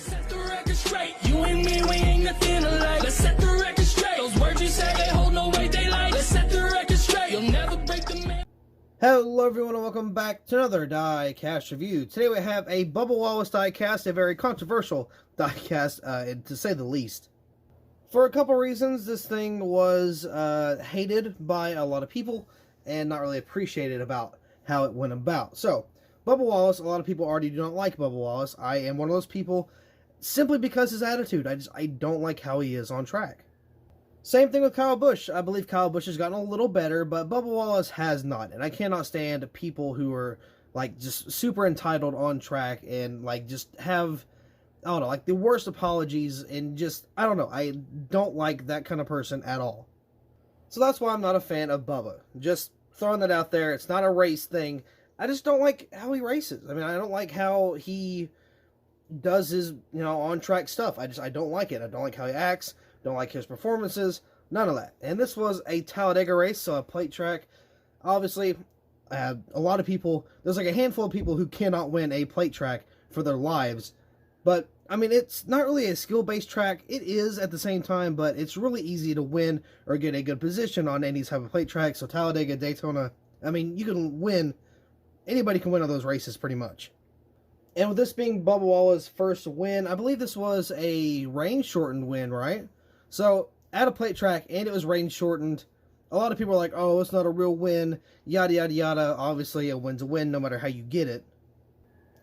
set the record straight. You and me, we ain't nothing alike. Let's set the record straight. Those words you say, they hold no weight, they like. Let's set the record straight. You'll never break the man. Hello everyone and welcome back to another diecast review. Today we have a Bubba Wallace diecast, a very controversial diecast, to say the least. For a couple reasons, this thing was hated by a lot of people and not really appreciated about how it went about. So, Bubba Wallace, a lot of people already do not like Bubba Wallace. I am one of those people simply because his attitude. I don't like how he is on track. Same thing with Kyle Busch. I believe Kyle Busch has gotten a little better, but Bubba Wallace has not. And I cannot stand people who are, like, just super entitled on track and, like, just have, I don't know, like, the worst apologies and just, I don't know. I don't like that kind of person at all. So that's why I'm not a fan of Bubba. Just throwing that out there. It's not a race thing. I just don't like how he races. I mean, I don't like how he does his, on-track stuff. I don't like it. I don't like how he acts. Don't like his performances, none of that. And this was a Talladega race, so a plate track. Obviously, a lot of people, there's like a handful of people who cannot win a plate track for their lives. But, I mean, it's not really a skill-based track. It is at the same time, but it's really easy to win or get a good position on any type of plate track. So Talladega, Daytona, I mean, you can win. Anybody can win on those races pretty much. And with this being Bubba Wallace's first win, I believe this was a rain-shortened win, right? So, at a plate track, and it was rain-shortened, a lot of people are like, oh, it's not a real win, yada, yada, yada. Obviously, a win's a win, no matter how you get it.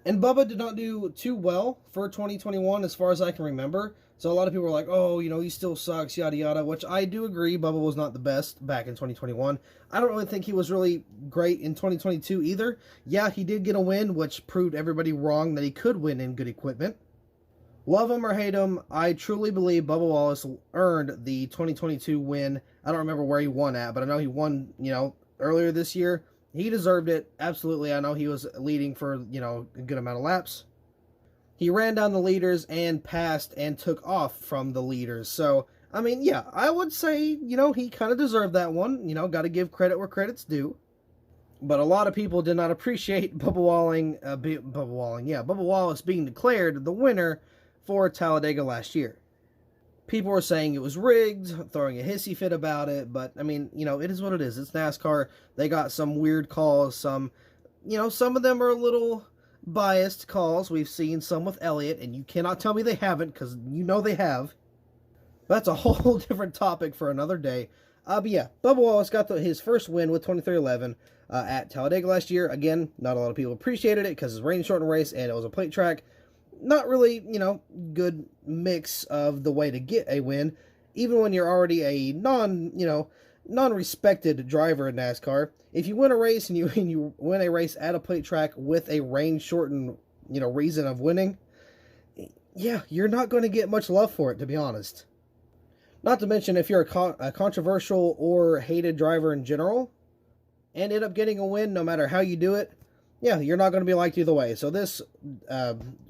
And Bubba did not do too well for 2021, as far as I can remember. So, a lot of people were like, oh, he still sucks, yada, yada, which I do agree. Bubba was not the best back in 2021. I don't really think he was really great in 2022 either. Yeah, he did get a win, which proved everybody wrong that he could win in good equipment. Love him or hate him, I truly believe Bubba Wallace earned the 2022 win. I don't remember where he won at, but I know he won, earlier this year. He deserved it, absolutely. I know he was leading for, a good amount of laps. He ran down the leaders and passed and took off from the leaders. So, I mean, yeah, I would say, he kind of deserved that one. Got to give credit where credit's due. But a lot of people did not appreciate Bubba Wallace being declared the winner for Talladega last year. People were saying it was rigged, throwing a hissy fit about it, but, I mean, it is what it is. It's NASCAR. They got some weird calls, some of them are a little biased calls. We've seen some with Elliott, and you cannot tell me they haven't, because they have. That's a whole different topic for another day. But yeah, Bubba Wallace got his first win with 2311 at Talladega last year. Again, not a lot of people appreciated it, because it's a rain-shortened race, and it was a plate track. Not really, good mix of the way to get a win, even when you're already a non-respected driver in NASCAR. If you win a race and you win a race at a plate track with a rain-shortened, reason of winning, yeah, you're not going to get much love for it, to be honest. Not to mention, if you're a controversial or hated driver in general, and end up getting a win no matter how you do it, yeah, you're not going to be liked either way. So this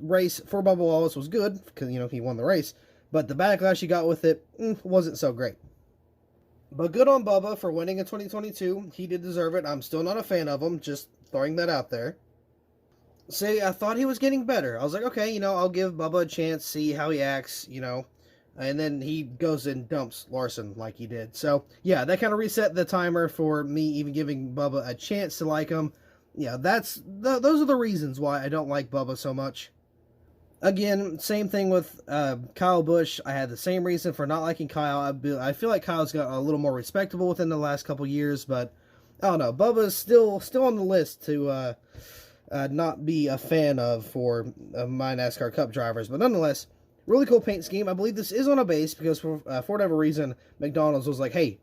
race for Bubba Wallace was good, because, he won the race. But the backlash he got with it wasn't so great. But good on Bubba for winning in 2022. He did deserve it. I'm still not a fan of him, just throwing that out there. See, I thought he was getting better. I was like, okay, I'll give Bubba a chance, see how he acts, And then he goes and dumps Larson like he did. So, yeah, that kind of reset the timer for me even giving Bubba a chance to like him. Yeah, those are the reasons why I don't like Bubba so much. Again, same thing with Kyle Busch. I had the same reason for not liking Kyle. I feel like Kyle's got a little more respectable within the last couple years, but I don't know. Bubba's still on the list to not be a fan of for my NASCAR Cup drivers. But nonetheless, really cool paint scheme. I believe this is on a base because for whatever reason, McDonald's was like, hey,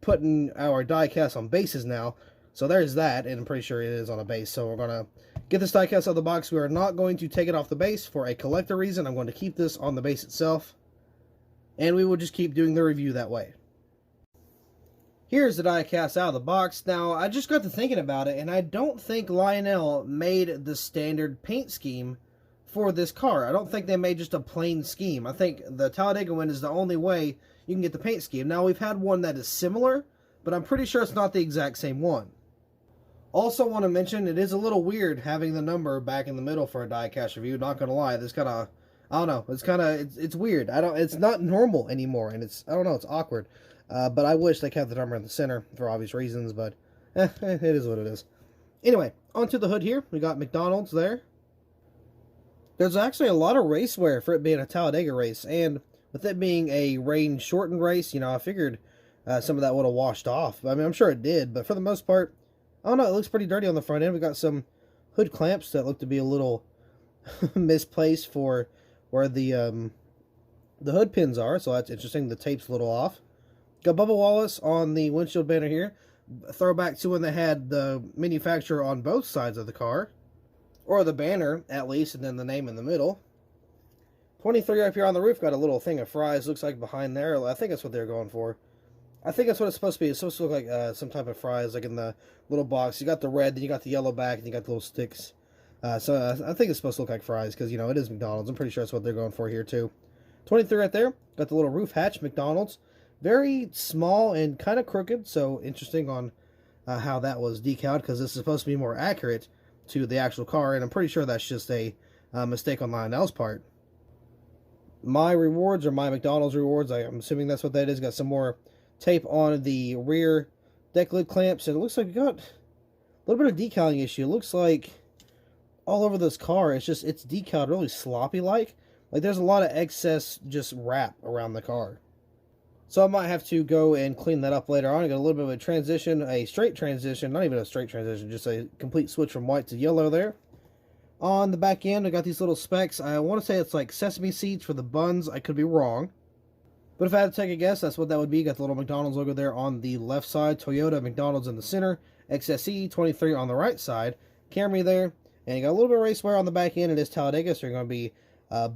putting our diecast on bases now. So there's that, and I'm pretty sure it is on a base. So we're going to get this diecast out of the box. We are not going to take it off the base for a collector reason. I'm going to keep this on the base itself. And we will just keep doing the review that way. Here's the diecast out of the box. Now, I just got to thinking about it, and I don't think Lionel made the standard paint scheme for this car. I don't think they made just a plain scheme. I think the Talladega one is the only way you can get the paint scheme. Now, we've had one that is similar, but I'm pretty sure it's not the exact same one. Also want to mention, it is a little weird having the number back in the middle for a diecast review. Not going to lie, this kind of I don't know. It's kind of it's weird. It's not normal anymore, and I don't know. It's awkward. But I wish they kept the number in the center for obvious reasons. But it is what it is. Anyway, onto the hood here. We got McDonald's there. There's actually a lot of race wear for it being a Talladega race, and with it being a rain-shortened race, I figured some of that would have washed off. I mean, I'm sure it did, but for the most part, I don't know, it looks pretty dirty on the front end. We got some hood clamps that look to be a little misplaced for where the hood pins are, so that's interesting. The tape's a little off. Got Bubba Wallace on the windshield banner here. Throwback to when they had the manufacturer on both sides of the car. Or the banner, at least, and then the name in the middle. 23 up here on the roof, got a little thing of fries, looks like behind there. I think that's what they're going for. I think that's what it's supposed to be. It's supposed to look like some type of fries, like in the little box. You got the red, then you got the yellow back, and you got the little sticks. So I think it's supposed to look like fries, because, it is McDonald's. I'm pretty sure that's what they're going for here, too. 23 right there. Got the little roof hatch, McDonald's. Very small and kind of crooked, so interesting on how that was decaled, because this is supposed to be more accurate to the actual car, and I'm pretty sure that's just a mistake on Lionel's part. My rewards, or my McDonald's rewards, I'm assuming that's what that is. Got some more tape on the rear deck lid clamps, and it looks like we got a little bit of decaling issue. It looks like all over this car, it's decaled really sloppy like there's a lot of excess just wrap around the car. So I might have to go and clean that up later on. I got a little bit of a transition, a straight transition, not even a straight transition, just a complete switch from white to yellow there. On the back end, I got these little specs. I want to say it's like sesame seeds for the buns. I could be wrong. But if I had to take a guess, that's what that would be. Got the little McDonald's logo there on the left side. Toyota, McDonald's in the center. XSE 23 on the right side. Camry there. And you got a little bit of race wear on the back end. It is Talladega, so you're going to be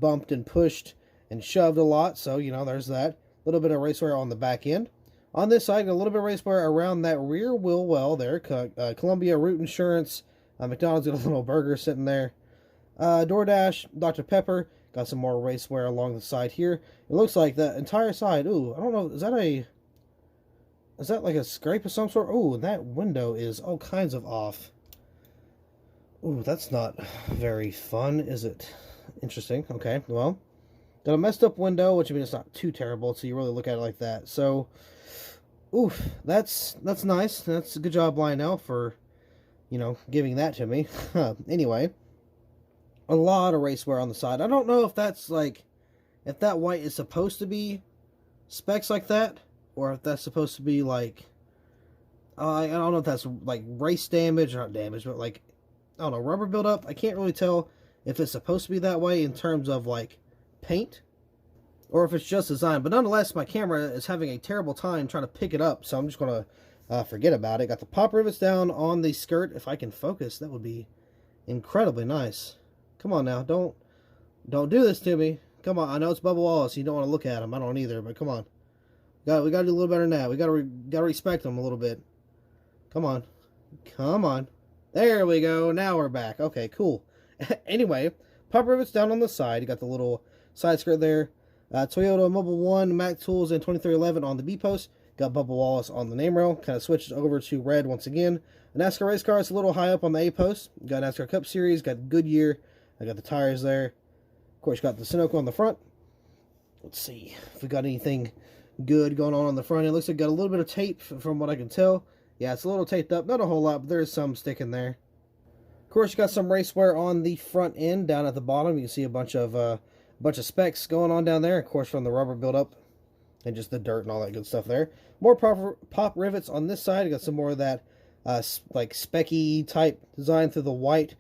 bumped and pushed and shoved a lot. So, there's that. A little bit of race wear on the back end. On this side, got a little bit of race wear around that rear wheel well there. Columbia Root Insurance. McDonald's got a little burger sitting there. DoorDash, Dr. Pepper. Got some more race wear along the side here. It looks like the entire side. Ooh, I don't know. Is that like a scrape of some sort? Ooh, that window is all kinds of off. Ooh, that's not very fun, is it? Interesting. Okay, well. Got a messed up window, which I mean it's not too terrible, so you really look at it like that. So, oof, that's nice. That's a good job, Lionel, for giving that to me. Anyway, a lot of race wear on the side. I don't know if that's if that white is supposed to be specs like that, or if that's supposed to be I don't know if that's like race damage or not damage, but I don't know, rubber buildup. I can't really tell if it's supposed to be that way in terms of paint, or if it's just design. But nonetheless, my camera is having a terrible time trying to pick it up, so I'm just going to forget about it. Got the pop rivets down on the skirt. If I can focus, that would be incredibly nice. Come on now, don't do this to me. Come on, I know it's Bubba Wallace. You don't want to look at him. I don't either, but come on. We got to do a little better than that. We got to respect him a little bit. Come on. Come on. There we go. Now we're back. Okay, cool. Anyway, pop rivets down on the side. You got the little side skirt there. Toyota Mobile 1, Mac Tools, and 2311 on the B-post. Got Bubba Wallace on the name rail. Kind of switched over to red once again. A NASCAR race car is a little high up on the A-post. Got NASCAR Cup Series. Got Goodyear. I got the tires there. Of course, got the Sunoco on the front. Let's see if we got anything good going on the front. It looks like got a little bit of tape from what I can tell. Yeah, it's a little taped up. Not a whole lot, but there is some sticking there. Of course, you got some race wear on the front end. Down at the bottom, you can see a bunch of specs going on down there. Of course, from the rubber buildup and just the dirt and all that good stuff there. More pop rivets on this side. You got some more of that specky type design through the white.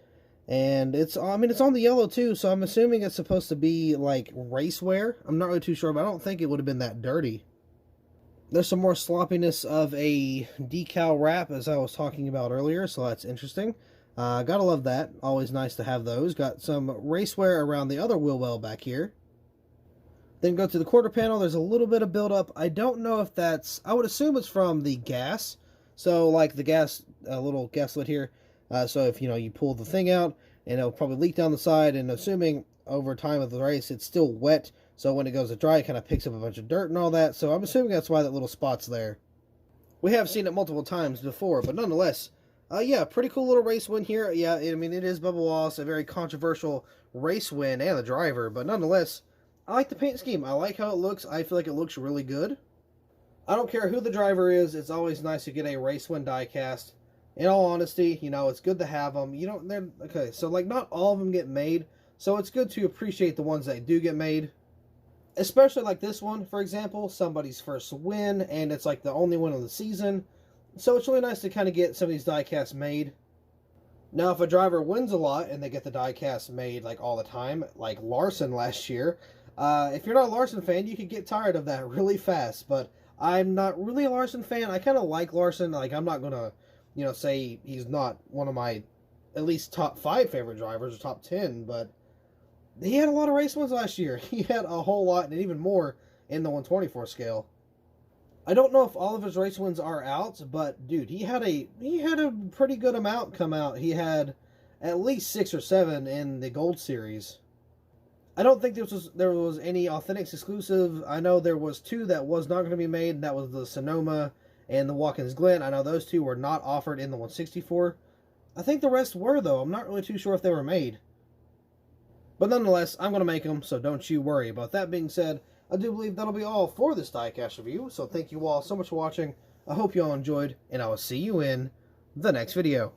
And it's on the yellow too, so I'm assuming it's supposed to be race wear. I'm not really too sure, but I don't think it would have been that dirty. There's some more sloppiness of a decal wrap, as I was talking about earlier, so that's interesting. Gotta love that. Always nice to have those. Got some race wear around the other wheel well back here. Then go to the quarter panel. There's a little bit of buildup. I don't know if that's... I would assume it's from the gas. So, the gas, little gas lid here. So if, you pull the thing out, and it'll probably leak down the side, and assuming over time of the race, it's still wet. So when it goes to dry, it kind of picks up a bunch of dirt and all that. So I'm assuming that's why that little spot's there. We have seen it multiple times before, but nonetheless, Yeah, pretty cool little race win here. Yeah, I mean, it is Bubba Wallace, a very controversial race win, and the driver, but nonetheless, I like the paint scheme. I like how it looks. I feel like it looks really good. I don't care who the driver is, it's always nice to get a race win diecast. In all honesty, you know, it's good to have them. You know, they're, okay, so like not all of them get made, so it's good to appreciate the ones that do get made. Especially like this one, for example, somebody's first win, and it's like the only win of the season. So it's really nice to kind of get some of these diecasts made. Now, if a driver wins a lot and they get the diecast made like all the time, like Larson last year, if you're not a Larson fan, you could get tired of that really fast. But I'm not really a Larson fan. I kind of like Larson. Like, I'm not gonna, you know, say he's not one of my at least top 5 favorite drivers or top 10, but he had a lot of race wins last year. He had a whole lot and even more in the 124 scale. I don't know if all of his race wins are out, but dude, he had a pretty good amount come out. He had at least 6 or 7 in the Gold Series. I don't think there was any Authentics exclusive. I know there was 2 that was not going to be made, and that was the Sonoma and the Watkins Glen. I know those 2 were not offered in the 164. I think the rest were, though. I'm not really too sure if they were made. But nonetheless, I'm going to make them, so don't you worry. But that being said, I do believe that'll be all for this diecast review, so thank you all so much for watching. I hope you all enjoyed, and I will see you in the next video.